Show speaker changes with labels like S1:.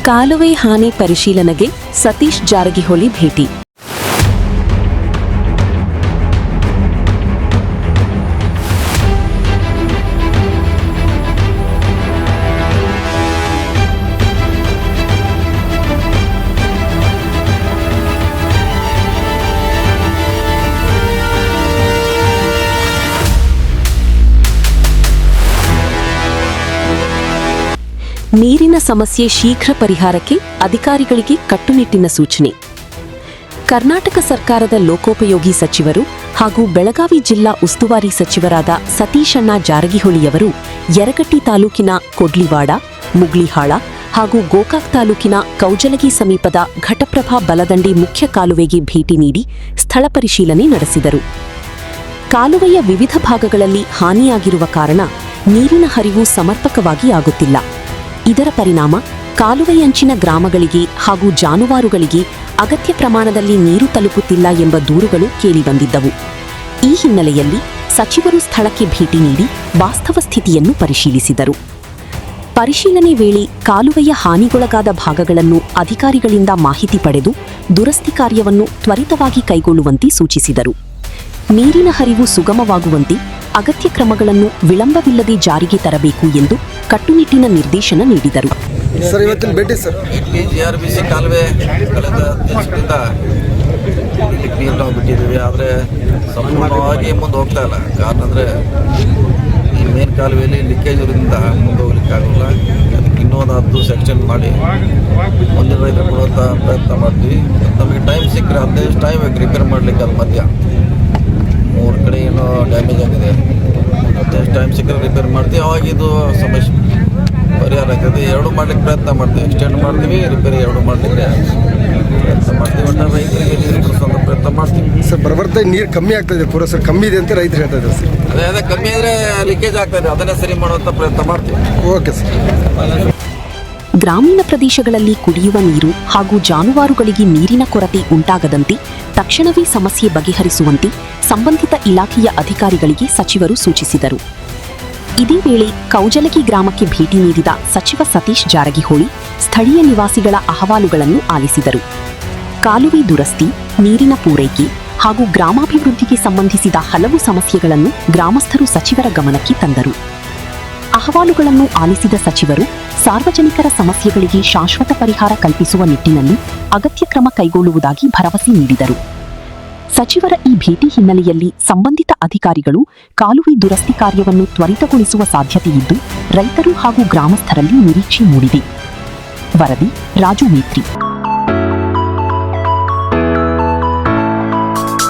S1: ಕಾಲುವೆ ಹಾನಿ ಪರಿಶೀಲನೆಗೆ ಸತೀಶ್ ಜಾರಕಿಹೊಳಿ ಭೇಟಿ. ನೀರಿನ ಸಮಸ್ಯೆ ಶೀಘ್ರ ಪರಿಹಾರಕ್ಕೆ ಅಧಿಕಾರಿಗಳಿಗೆ ಕಟ್ಟುನಿಟ್ಟಿನ ಸೂಚನೆ. ಕರ್ನಾಟಕ ಸರ್ಕಾರದ ಲೋಕೋಪಯೋಗಿ ಸಚಿವರು ಹಾಗೂ ಬೆಳಗಾವಿ ಜಿಲ್ಲಾ ಉಸ್ತುವಾರಿ ಸಚಿವರಾದ ಸತೀಶಣ್ಣ ಜಾರಕಿಹೊಳಿಯವರು ಯರಗಟ್ಟಿ ತಾಲೂಕಿನ ಕೊಡ್ಲಿವಾಡ, ಮುಗ್ಲಿಹಾಳ ಹಾಗೂ ಗೋಕಾಕ್ ತಾಲೂಕಿನ ಕೌಜಲಗಿ ಸಮೀಪದ ಘಟಪ್ರಭಾ ಬಲದಂಡಿ ಮುಖ್ಯ ಕಾಲುವೆಗೆ ಭೇಟಿ ನೀಡಿ ಸ್ಥಳ ಪರಿಶೀಲನೆ ನಡೆಸಿದರು. ಕಾಲುವೆಯ ವಿವಿಧ ಭಾಗಗಳಲ್ಲಿ ಹಾನಿಯಾಗಿರುವ ಕಾರಣ ನೀರಿನ ಹರಿವು ಸಮರ್ಪಕವಾಗಿ ಆಗುತ್ತಿಲ್ಲ. ಇದರ ಪರಿಣಾಮ ಕಾಲುವೆಯಂಚಿನ ಗ್ರಾಮಗಳಿಗೆ ಹಾಗೂ ಜಾನುವಾರುಗಳಿಗೆ ಅಗತ್ಯ ಪ್ರಮಾಣದಲ್ಲಿ ನೀರು ತಲುಪುತ್ತಿಲ್ಲ ಎಂಬ ದೂರುಗಳು ಕೇಳಿಬಂದಿದ್ದವು. ಈ ಹಿನ್ನೆಲೆಯಲ್ಲಿ ಸಚಿವರು ಸ್ಥಳಕ್ಕೆ ಭೇಟಿ ನೀಡಿ ವಾಸ್ತವ ಸ್ಥಿತಿಯನ್ನು ಪರಿಶೀಲಿಸಿದರು. ಪರಿಶೀಲನೆ ವೇಳೆ ಕಾಲುವೆಯ ಹಾನಿಗೊಳಗಾದ ಭಾಗಗಳನ್ನು ಅಧಿಕಾರಿಗಳಿಂದ ಮಾಹಿತಿ ಪಡೆದು ದುರಸ್ತಿ ಕಾರ್ಯವನ್ನು ತ್ವರಿತವಾಗಿ ಕೈಗೊಳ್ಳುವಂತೆ ಸೂಚಿಸಿದರು. ನೀರಿನ ಹರಿವು ಸುಗಮವಾಗುವಂತೆ ಅಗತ್ಯ ಕ್ರಮಗಳನ್ನು ವಿಳಂಬವಿಲ್ಲದೆ ಜಾರಿಗೆ ತರಬೇಕು ಎಂದು ಕಟ್ಟುನಿಟ್ಟಿನ ನಿರ್ದೇಶನ ನೀಡಿದರು.
S2: ಸರ್, ಇವತ್ತಿನ ಭೇಟಿ ಸರ್,
S3: GRBC ಕಾಲುವೆ ಕಳೆದ ದಿವಸದಿಂದ ನೀರು ನಾವು ಬಿಟ್ಟಿದ್ದೀವಿ. ಆದರೆ ಸಂಪೂರ್ಣವಾಗಿ ಮುಂದೆ ಹೋಗ್ತಾ ಇಲ್ಲ. ಕಾರಣ ಅಂದರೆ ಈ ಮೇನ್ ಕಾಲುವೆಯಲ್ಲಿ ಲೀಕೇಜ್ ಇರೋದ್ರಿಂದ ಮುಂದೆ ಹೋಗ್ಲಿಕ್ಕಾಗಲ್ಲ. ಅದಕ್ಕೆ ಇನ್ನೊಂದು 10 ಸೆಕ್ಷನ್ ಮಾಡಿ ಮುಂದಿನ ರೈತರು ಕೊಡುವಂಥ ಪ್ರಯತ್ನ ಮಾಡ್ತೀವಿ. ನಮಗೆ ಟೈಮ್ ಸಿಕ್ಕರೆ 15 ಟೈಮ್ ರಿಪೇರ್ ಮಾಡಲಿಕ್ಕೆ ಅದು ಮಧ್ಯ 3 ಕಡೆ ಏನೋ ಡ್ಯಾಮೇಜ್ ಆಗಿದೆ. 15 ಟೈಮ್ ಸಿಕ್ಕರೆ ರಿಪೇರ್ ಮಾಡ್ತೀವಿ. ಅವಾಗ ಇದು ಸಮಸ್ಯೆ ಪರಿಹಾರ ಆಗ್ತದೆ. 2 ಮಾಡ್ಲಿಕ್ಕೆ ಪ್ರಯತ್ನ ಮಾಡ್ತೀವಿ. ಎಕ್ಸ್ಟೆಂಡ್ ಮಾಡ್ತೀವಿ, ರಿಪೇರಿ 2 ಮಾಡಲಿಕ್ಕೆ ಪ್ರಯತ್ನ ಮಾಡ್ತೀವಿ. ಒಟ್ಟು ರೈತರಿಗೆ ನೀರು ಕೊಡಿಸೋಂಥ ಪ್ರಯತ್ನ ಮಾಡ್ತೀವಿ.
S2: ಸರ್, ಬರ್ತಾ ನೀರು ಕಮ್ಮಿ ಆಗ್ತಾಯಿದೆ, ಪೂರ ಸರ್ ಕಮ್ಮಿ ಇದೆ ಅಂತ ರೈತರು ಹೇಳ್ತಾ ಇದ್ದಾರೆ ಸರ್.
S3: ಅದೇ ಕಮ್ಮಿ ಆದರೆ ಲೀಕೇಜ್ ಆಗ್ತಾಯಿದೆ, ಅದನ್ನೇ ಸರಿ ಮಾಡುವಂಥ ಪ್ರಯತ್ನ ಮಾಡ್ತೀವಿ.
S2: Okay sir.
S1: ಗ್ರಾಮೀಣ ಪ್ರದೇಶಗಳಲ್ಲಿ ಕುಡಿಯುವ ನೀರು ಹಾಗೂ ಜಾನುವಾರುಗಳಿಗೆ ನೀರಿನ ಕೊರತೆ ಉಂಟಾಗದಂತೆ ತಕ್ಷಣವೇ ಸಮಸ್ಯೆ ಬಗೆಹರಿಸುವಂತೆ ಸಂಬಂಧಿತ ಇಲಾಖೆಯ ಅಧಿಕಾರಿಗಳಿಗೆ ಸಚಿವರು ಸೂಚಿಸಿದರು. ಇದೇ ವೇಳೆ ಕೌಜಲಗಿ ಗ್ರಾಮಕ್ಕೆ ಭೇಟಿ ನೀಡಿದ ಸಚಿವ ಸತೀಶ್ ಜಾರಕಿಹೊಳಿ ಸ್ಥಳೀಯ ನಿವಾಸಿಗಳ ಅಹವಾಲುಗಳನ್ನು ಆಲಿಸಿದರು. ಕಾಲುವೆ ದುರಸ್ತಿ, ನೀರಿನ ಪೂರೈಕೆ ಹಾಗೂ ಗ್ರಾಮಾಭಿವೃದ್ಧಿಗೆ ಸಂಬಂಧಿಸಿದ ಹಲವು ಸಮಸ್ಯೆಗಳನ್ನು ಗ್ರಾಮಸ್ಥರು ಸಚಿವರ ಗಮನಕ್ಕೆ ತಂದರು. ಅಹವಾಲುಗಳನ್ನು ಆಲಿಸಿದ ಸಚಿವರು ಸಾರ್ವಜನಿಕರ ಸಮಸ್ಯೆಗಳಿಗೆ ಶಾಶ್ವತ ಪರಿಹಾರ ಕಲ್ಪಿಸುವ ನಿಟ್ಟಿನಲ್ಲಿ ಅಗತ್ಯ ಕ್ರಮ ಕೈಗೊಳ್ಳುವುದಾಗಿ ಭರವಸೆ ನೀಡಿದರು. ಸಚಿವರ ಈ ಭೇಟಿ ಹಿನ್ನೆಲೆಯಲ್ಲಿ ಸಂಬಂಧಿತ ಅಧಿಕಾರಿಗಳು ಕಾಲುವೆ ದುರಸ್ತಿ ಕಾರ್ಯವನ್ನು ತ್ವರಿತಗೊಳಿಸುವ ಸಾಧ್ಯತೆಯಿದ್ದು ರೈತರು ಹಾಗೂ ಗ್ರಾಮಸ್ಥರಲ್ಲಿ ನಿರೀಕ್ಷೆ ಮೂಡಿದೆ. ವರದಿ ರಾಜು ಮೇತ್ರಿ.